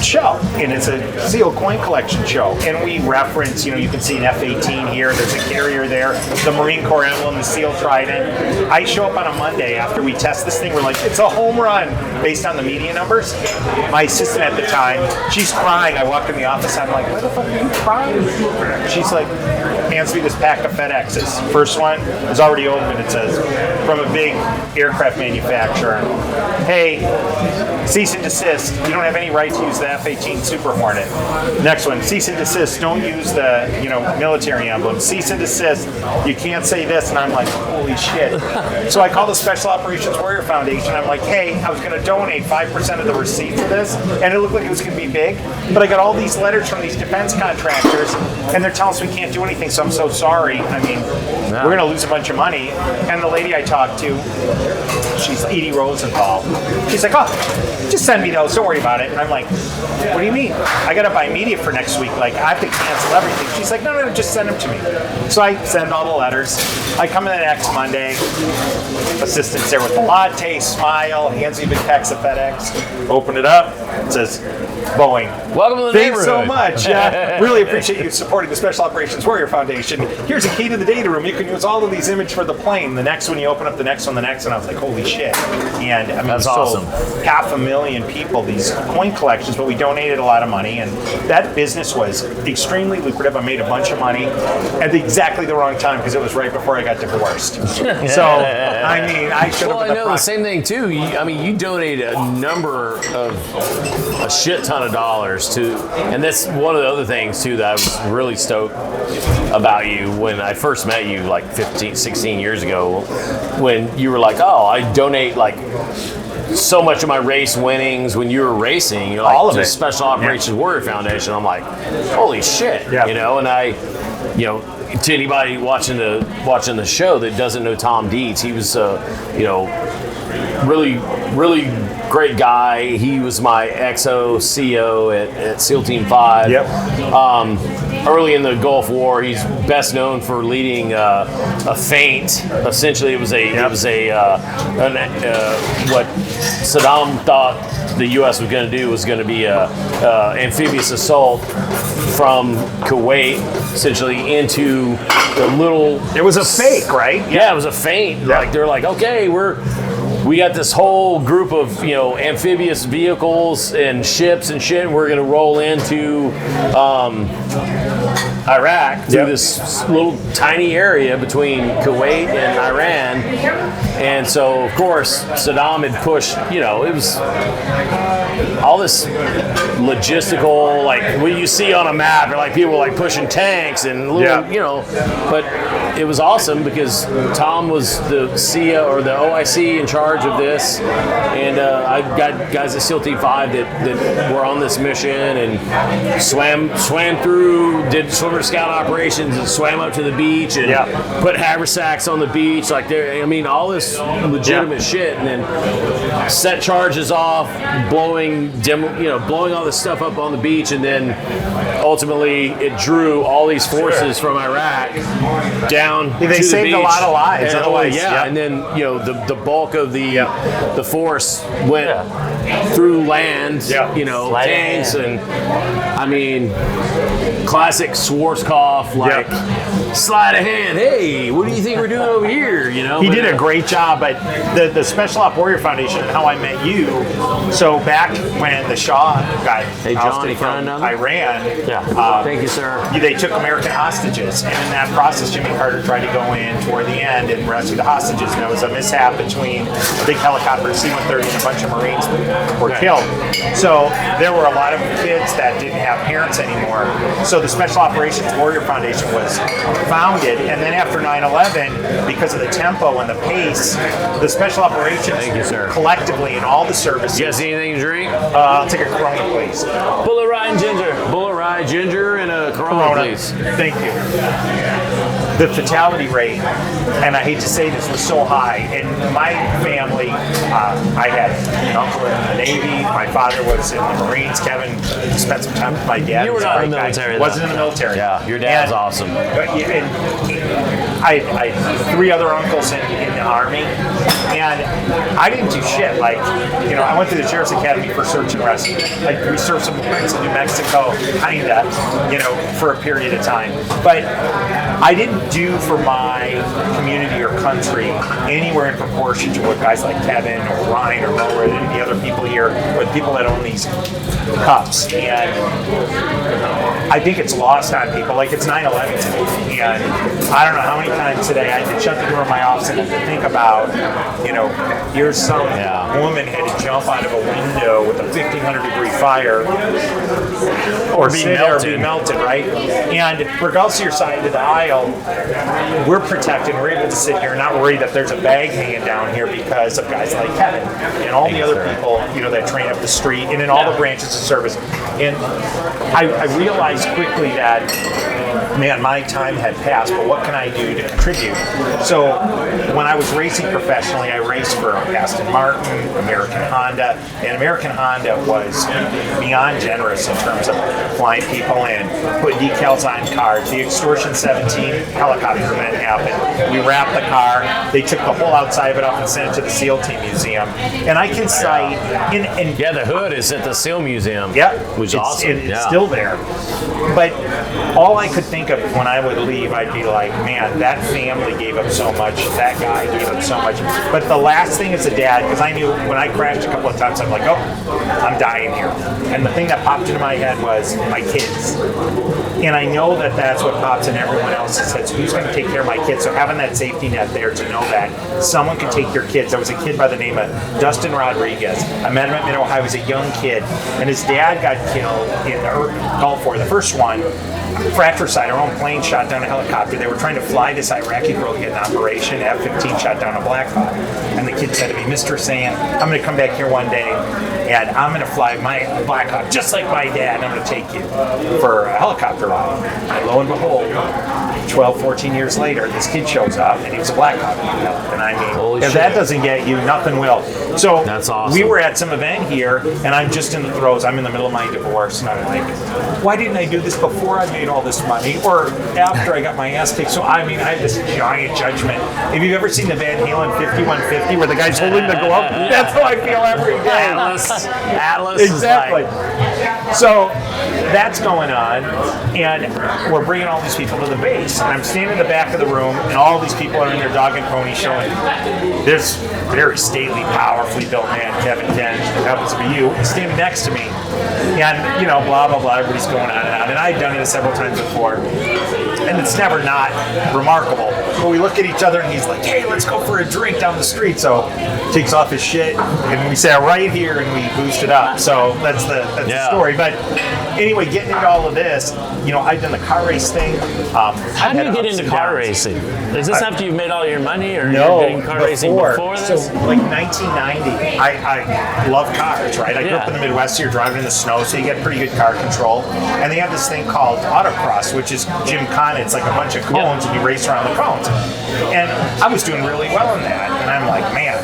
show, and it's a SEAL coin collection show. And we reference, you can see an F-18 here. There's a carrier there, the Marine Corps emblem, the SEAL trident. I show up on a Monday after we test this thing. We're like, it's a home run based on the media numbers. My assistant at the time, she's crying. I walk in the office. I'm like, why the fuck are you crying? She's like, hands me this pack of FedExes. First one is already open. It says, from a big aircraft manufacturer. Hey, cease and desist. You don't have any right to use the F-18 Super Hornet. Next one, cease and desist. Don't use the military emblem. Cease and desist. You can't say this. And I'm like, holy shit. So I call the Special Operations Warrior Foundation. I'm like, hey, I was going to donate 5% of the receipt to this, and it looked like it was going to be big. But I got all these letters from these defense contractors, and they're telling us we can't do anything. So I'm so sorry. I mean, we're going to lose a bunch of money. And the lady I talked to, she's Edie Rosenthal. She's like, oh, just send me those. Don't worry about it. And I'm like, what do you mean? I got to buy media for next week. Like, I have to cancel everything. She's like, no, just send them to me. So I send all the letters. I come in the next Monday. Assistant's there with the latte, smile, hands me a big packs of FedEx. Open it up. It says, Boeing. Welcome to the Thanks neighborhood. so much. Really appreciate you supporting the Special Operations Warrior Foundation. Here's a key to the data room. You can use all of these images for the plane. The next one, you open up the next one, and I was like, holy shit. And I mean, that's we sold awesome. 500,000 people these coin collections, but we donated a lot of money, and that business was extremely lucrative. I made a bunch of money at exactly the wrong time because it was right before I got divorced. So, I mean, I should have. Well, I know the same thing too. You donated a shit ton of dollars to, and that's one of the other things too that I was really stoked about you when I first met you like 15, 16 years ago, when you were like, oh, I donate like so much of my race winnings when you were racing, you're like, all of it. Special Operations Warrior Foundation. I'm like, holy shit, and I, to anybody watching the show that doesn't know Tom Dietz, he was, really great guy. He was my XO at SEAL Team 5. Early in the Gulf War, he's best known for leading a feint. Essentially, it was what Saddam thought the U.S. was going to do was going to be a amphibious assault from Kuwait, essentially into the little. It was a fake, right? Yeah, it was a feint. Like they're like, okay, we got this whole group of amphibious vehicles and ships and shit, and we're gonna roll into Iraq through this little tiny area between Kuwait and Iran. And so of course Saddam had pushed, it was all this logistical, like what you see on a map, or like people like pushing tanks and little, but it was awesome because Tom was the CEO or the OIC in charge of this, and I got guys at SEAL Team 5 that were on this mission and swam through, did swimmer scout operations and swam up to the beach and put haversacks on the beach, like all this legitimate shit, and then set charges off, blowing all this stuff up on the beach, and then ultimately it drew all these forces from Iraq down. They saved a lot of lives. And then the bulk of the force went through land. Tanks and classic Schwarzkopf, like sleight of hand. Hey, what do you think we're doing over here? He did a great job. But the Special Op Warrior Foundation, how I met you. So back when the Shah got ousted from Iran, thank you, sir. They took American hostages, and in that process, Jimmy Carter tried to go in toward the end and rescue the hostages. And there was a mishap between a big helicopter C-130 and a bunch of Marines were killed. So there were a lot of kids that didn't have parents anymore. So the Special Operations Warrior Foundation was founded, and then after 9/11, because of the tempo and the pace, the Special Operations collectively in all the services. You guys need anything to drink? I'll take a Corona, please. Bullet Rye ginger and a Corona, please. Thank you. the fatality rate, and I hate to say this, was so high. In my family, I had an uncle in the Navy. My father was in the Marines. Kevin spent some time with my dad. You were not in the military. Wasn't in the military. Yeah, your dad's and, awesome. I had 3 other uncles in the Army, and I didn't do shit. Like, I went to the Sheriff's Academy for search and rescue. We served some points in New Mexico, kinda, for a period of time. But I didn't do for my community or country anywhere in proportion to what guys like Kevin or Ryan or Mo or any of the other people here, or the people that own these cups. And I think it's lost on people. Like, it's 9/11 today, and I don't know how many times today I had to shut the door of my office and have to think about, here's some woman had to jump out of a window with a 1,500-degree fire, or be melted, right? And regardless of your side of the aisle, we're protected. We're able to sit here and not worry that there's a bag hanging down here because of guys like Kevin and all the other people, that train up the street and in all the branches of service. And I realized quickly that, man, my time had passed, but what can I do to contribute? So when I was racing professionally, I raced for Aston Martin, American Honda, and American Honda was beyond generous in terms of flying people in, put decals on cars. The Extortion 17 helicopter event happened. We wrapped the car. They took the whole outside of it off and sent it to the SEAL Team Museum. And I can cite... the hood is at the SEAL Museum. Yeah. Which is awesome. It's still there. But all I could think of when I would leave, I'd be like, man, that family gave up so much. That guy gave up so much. But the last thing as a dad, because I knew when I crashed a couple of times, I'm like, oh, I'm dying here. And the thing that popped into my head was my kids. And I know that that's what pops in everyone else's heads. Who's going to take care of my kids? So having that safety net there to know that someone can take your kids. There was a kid by the name of Dustin Rodriguez. I met him at Mid-Ohio. He was a young kid. And his dad got killed in the Gulf War. The first one, fratricide, our own plane shot down a helicopter. They were trying to fly this Iraqi girl to get an operation. F-15 shot down a Black Hawk. And the kid said to me, Mr. Esayian, I'm going to come back here one day and I'm going to fly my Black Hawk just like my dad, and I'm going to take you for a helicopter ride. And lo and behold, 12, 14 years later, this kid shows up, and he was a Black Hawk pilot. And I mean, if that doesn't get you, nothing will. So that's awesome. We were at some event here, and I'm just in the throes. I'm in the middle of my divorce, and I'm like, why didn't I do this before I made all this money, or after I got my ass kicked? So I mean, I have this giant judgment. If you've ever seen the Van Halen 5150, where the guy's holding the glove, that's how I feel every day. Atlas exactly. So that's going on, and we're bringing all these people to the base. And I'm standing in the back of the room, and all these people are in their dog and pony showing this very stately, powerfully built man, Kevin Kent, who happens to be you, standing next to me. And, blah, blah, blah, everybody's going on and on. And I've done it several times before. And it's never not remarkable. But we look at each other, and he's like, hey, let's go for a drink down the street. So takes off his shit, and we sat right here, and we boosted up. So that's the story. But anyway, getting into all of this, I've done the car race thing. How do you get into car racing? Is this after you've made all your money, or no, you're doing car racing before this? So, like 1990, I love cars, right? I grew up in the Midwest, so you're driving in the snow, so you get pretty good car control. And they have this thing called autocross, which is gymkhana. It's like a bunch of cones, and you race around the cones. And I was doing really well in that, and I'm like, man,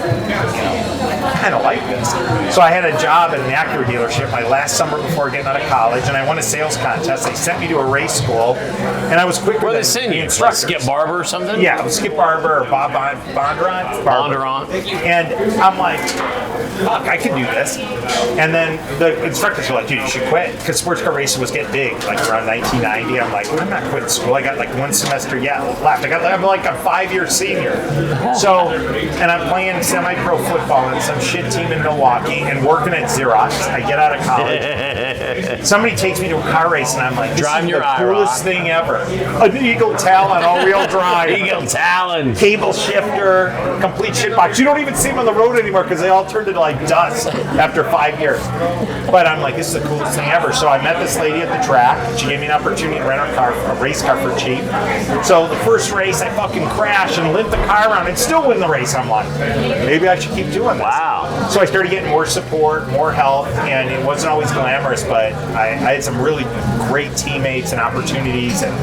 I kind of like this. So I had a job at an Acura dealership my last summer before getting out of college, and I won a sales contest. They sent me to a race school, and I was quicker than the instructors. Skip Barber or something? Yeah, it was Skip Barber or Bob Bondurant. And I'm like, fuck, I can do this. And then the instructors were like, dude, you should quit. Because sports car racing was getting big, like around 1990. I'm like, I'm not quitting school. I got like one semester left. I'm like a 5-year senior. So, and I'm playing semi-pro football in some shit team in Milwaukee and working at Xerox. I get out of college. Somebody takes me to a car race, and I'm like, this is the coolest thing ever. An Eagle Talon all-wheel drive. Eagle Talon. Cable shifter, complete shitbox. You don't even see them on the road anymore because they all turned into like dust after 5 years. But I'm like, this is the coolest thing ever. So I met this lady at the track. She gave me an opportunity to rent a race car for cheap. So the first race, I fucking crashed and limp the car around and still win the race. I'm like, maybe I should keep doing this. Wow. So I started getting more support, more help, and it wasn't always glamorous, but I had some really great teammates and opportunities, and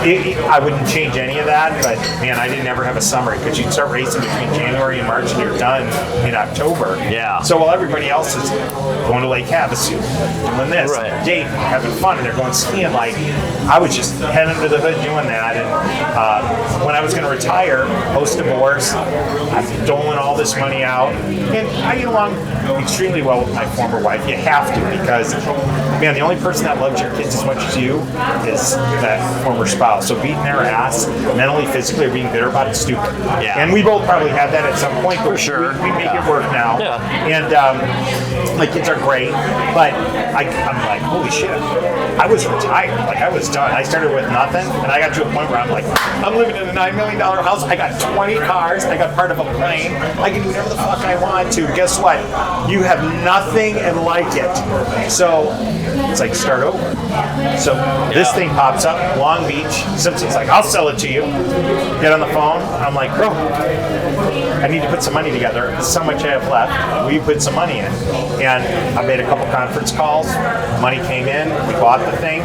I wouldn't change any of that, but man, I didn't ever have a summer because you'd start racing between January and March and you're done in October. Yeah. So while everybody else is going to Lake Havasu, doing this, Right. Dayton, having fun, and they're going skiing, like I was just head under the hood doing that. And when I was going to retire, post-divorce, I'm doling all this money out, and I get along extremely well with my former wife. You have to, because man, the only person that loves your kids as much as you is that former spouse. So beating their ass, mentally, physically, or being bitter about it, stupid. Yeah. And we both probably had that at some point, but For sure. we make it work now. Yeah. And my kids are great, but I'm like, holy shit, I was retired. Like, I was done. I started with nothing, and I got to a point where I'm like, I'm living in a $9 million house. I got 20 cars. I got part of a plane. I can do whatever the fuck I want to. Guess what? You have nothing and like it. So it's like, start over. So this thing pops up, Long Beach. Simpson's like, I'll sell it to you. Get on the phone. I'm like, bro, I need to put some money together. This is how much I have left. Will you put some money in? And I made a couple conference calls. Money came in. We bought the thing.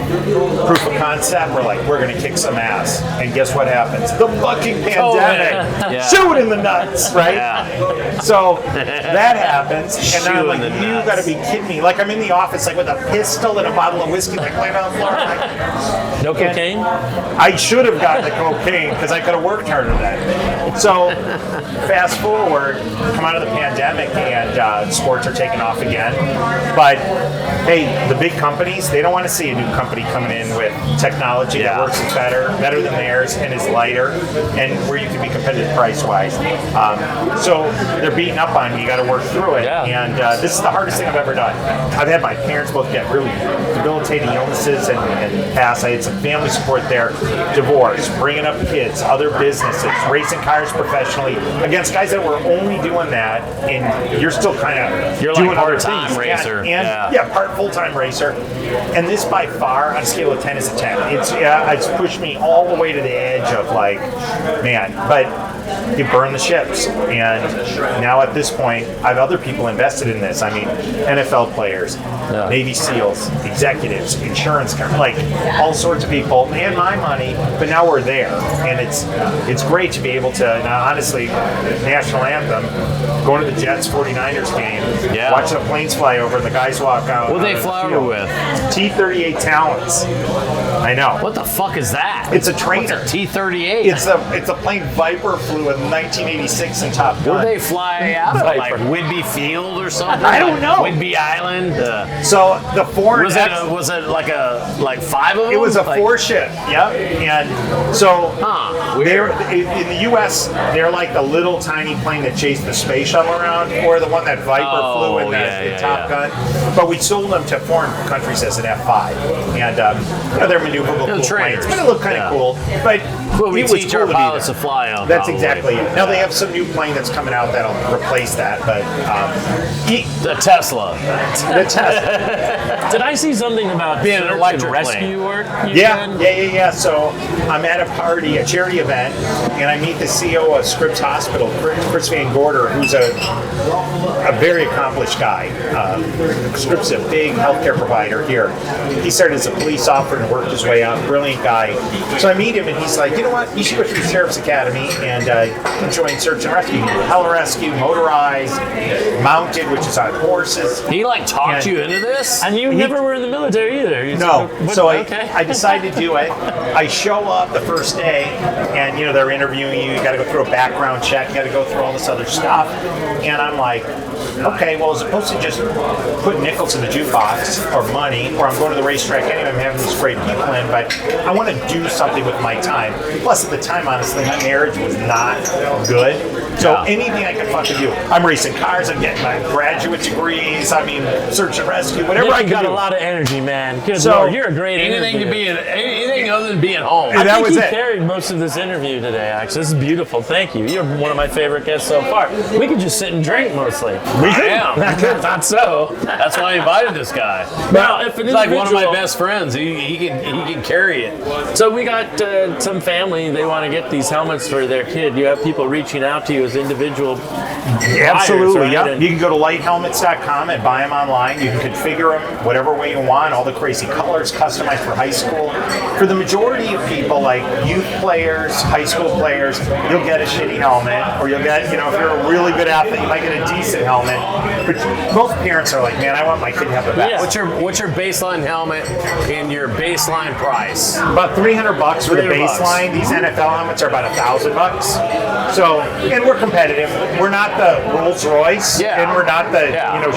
Proof of concept. We're like, we're going to kick some ass. And guess what happens? The fucking pandemic. Yeah. Shoot in the nuts, right? Yeah. So that happens. And then I'm like, Shoot in the you nuts. got to be kidding me. Like, I'm in the office, like, with a pistol and a bottle of whiskey, like, laying on the floor. I'm like, No cocaine? I should have gotten the cocaine because I could have worked harder then. So, fast forward, come out of the pandemic, and sports are taking off again. But hey, the big companies, they don't want to see a new company coming in with technology that works better than theirs, and is lighter, and where you can be competitive price-wise. So they're beating up on you. You got to work through it. Yeah. And this is the hardest thing I've ever done. I've had my parents both get really debilitating illnesses and pass. I had some family support there, divorce, bringing up kids, other businesses, racing cars professionally against guys that were only doing that, and you're still kind of You're like doing other part-time things. racer. And part full-time racer. And this by far, on a scale of 10, is a 10. It's pushed me all the way to the edge of like, man, but you burn the ships. And now at this point, I have other people invested in this. I mean, NFL players, Navy SEALs, executives, insurance companies, like all sorts of people, and my money, but now we're there. And it's great to be able to, now honestly, national anthem, going to the Jets 49ers game, watching the planes fly over and the guys walk out. What they fly over with? T-38 Talons. I know. What the fuck is that? It's a trainer. What's a T-38? It's a plane Viper flew in 1986 in Top Gun. Where they fly out of? Viper. Like Whidbey Field or something? I don't know. Whidbey Island? So the four Was it like five of them? It was a Like, 4-ship, and so they're in the U.S. They're like the little tiny plane that chased the space shuttle around, or the one that Viper flew in Top Gun. But we sold them to foreign countries as an F5, and they're maneuverable cool planes. But it looked kind of cool. But we it was teach cool our to be pilots there. to fly on. That's probably. exactly it. Now they have some new plane that's coming out that'll replace that, but the Tesla. The Tesla. Did I see something about Being an search electric and rescue work? you've done? Yeah. So I'm at a party, a charity event, and I meet the CEO of Scripps Hospital, Chris Van Gorder, who's a very accomplished guy. Scripps is a big healthcare provider here. He started as a police officer and worked his way up. Brilliant guy. So I meet him, and he's like, you know what? You should go through the Sheriff's Academy and join search and rescue. Hell rescue, motorized, mounted, which is on horses. He like talked you into this? And you never were in the military either. You No. said, So okay. I decided to do it. I show up the first day, and they're interviewing you. You got to go through a background check. You got to go through all this other stuff. And I'm like, okay, well, as opposed to just put nickels in the jukebox or money, or I'm going to the racetrack anyway, I'm having these great people discipline, but I want to do something with my time. Plus, at the time, honestly, my marriage was not good. So anything I can fucking do. I'm racing cars. I'm getting my graduate degrees. I mean, search and rescue, whatever I can got do. a lot of energy, man. Good So, Lord, you're a great Anything interviewer. anything other than being home. And that I think was you it. carried most of this interview today, actually. This is beautiful. Thank you. You're one of my favorite guests so far. We could just sit and drink mostly. I am. Thought so. That's why I invited this guy. Now, if an He's like one of my individual- best friends. He can carry it. So we got some family, they want to get these helmets for their kid. You have people reaching out to you as individual Absolutely, buyers, right? yep. You can go to lighthelmets.com and buy them online. You can configure them whatever way you want, all the crazy colors, customized for high school. For the majority of people, like youth players, high school players, you'll get a shitty helmet, or you'll get, if you're a really good athlete, you might get a decent helmet. But most parents are like, man, I want my kid to have the best. Yeah. What's your baseline helmet and your baseline price? About $300 for the $300. baseline. These NFL helmets are about $1,000. So, and we're competitive. We're not the Rolls Royce, and we're not the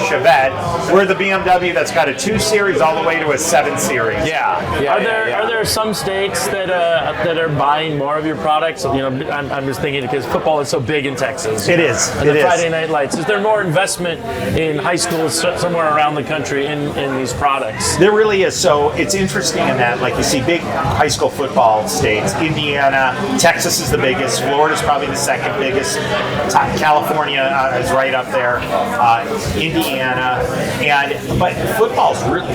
Chevette. We're the BMW that's got a 2 Series all the way to a 7 Series. Are there some states that are buying more of your products? I'm just thinking because football is so big in Texas. It is. And It the is. Friday Night Lights. Is there more investment in high schools somewhere around the country in these products? There really is. So it's interesting in that, like you see big high school football states. Indiana, Texas is the biggest. Florida's probably the second biggest. California is right up there. Indiana, but football's really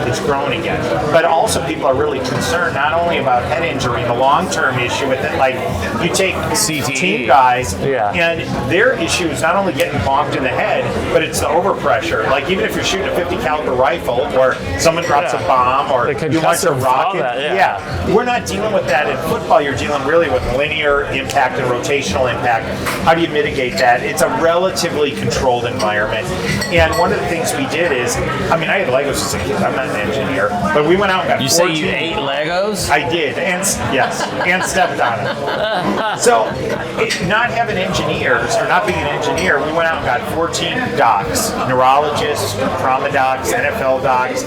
it's growing again. But also people are really concerned not only about head injury, the long-term issue with it. Like you take CTE. team guys, and their issue is not only getting bonked in the head, but it's the overpressure. Like even if you're shooting a 50 caliber rifle, or someone drops a bomb, or you launch a rocket, we're not dealing with that in football. You're dealing really with linear impact and rotational impact. How do you mitigate that? It's a relatively controlled environment. And one of the things we did is, I had Legos as a kid. I'm not an engineer, but we went out and got 14. You say you ate Legos? I did, and stepped on it. So, not having engineers, or not being an engineer, we went out and got 14 docs, neurologists, trauma docs, NFL docs.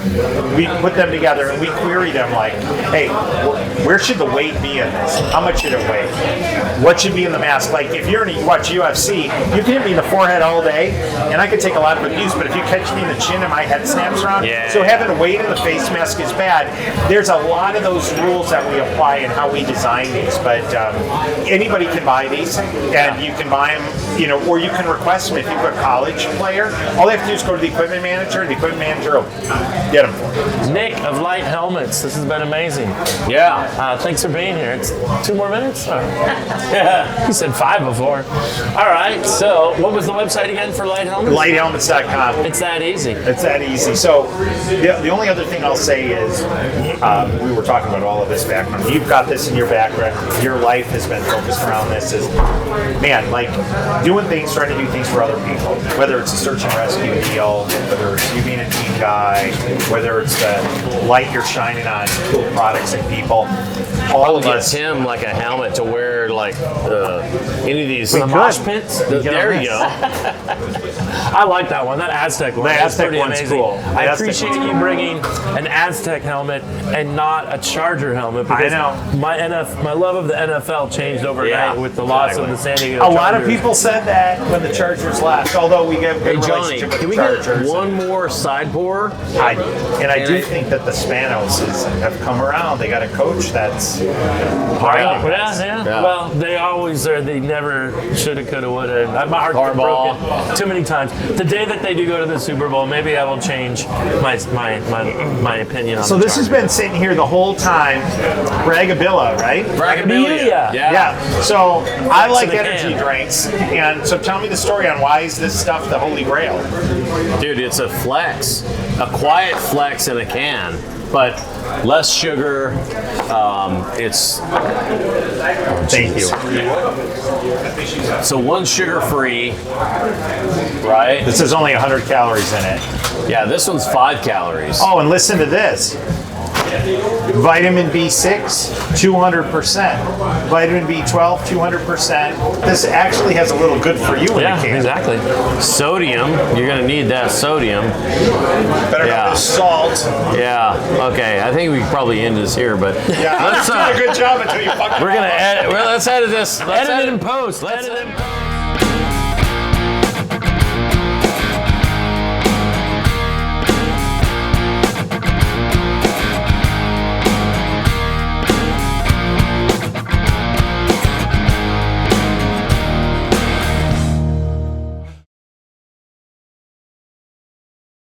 We put them together and we queried them like, hey, where should the weight be in this? How much should it weigh? What should be in the mask? Like, if you watch UFC, you can hit me in the forehead all day, and I could take a lot of abuse, but if you catch me in the chin and my head snaps around, so having a weight in the face mask is bad. There's a lot of those rules that we apply in how we design these, but anybody can buy these, and you can buy them, or you can request them if you're a college player. All they have to do is go to the equipment manager, and the equipment manager will get them for you. Nick of Light Helmets, this has been amazing. Thanks for being here. It's 2 more minutes? You said 5 before. All right, so what was the website again for Light Helmets? Lighthelmets.com. It's that easy. It's that easy. So the only other thing I'll say is we were talking about all of this background. You've got this in your background. Your life has been focused around this. Like doing things, trying to do things for other people. Whether it's a search and rescue deal, whether it's you being a team guy, whether it's the light you're shining on cool products and people. All of us. Him like a helmet to wear like any of these mosh pits. There you go. I like that one. That Aztec one. The That's Aztec pretty one's amazing. cool. I appreciate you bringing an Aztec helmet and not a Charger helmet. Because my love of the NFL changed overnight with the loss of the San Diego Chargers. A lot of people said that when the Chargers left, although we get a good relationship with can the we Chargers. get one more side bore? I do think that the Spanos have come around. They got a coach that's Well, they always are. They never shoulda, coulda, woulda. My heart's been broken too many times. The day that they do go to the Super Bowl, maybe I will change my opinion on. So this has been sitting here the whole time. Bragabilla, right? Bragabilia. Yeah. So I like in a energy can. drinks, and so tell me the story on why is this stuff the holy grail? Dude, it's a flex, a quiet flex in a can, but less sugar. It's Thank you. So one sugar free, right? This is only 100 calories in it. Yeah, this one's 5 calories. Oh, and listen to this. Vitamin B6, 200%. Vitamin B12, 200%. This actually has a little good for you in a can. Exactly. Sodium, you're gonna need that sodium. Better have this salt. Yeah, Okay, I think we can probably end this here, but Yeah, let's I'm doing a good job until you fucking. we're gonna edit. Well, let's edit this. Let's Edit it edit in post. Let's Edit it in post.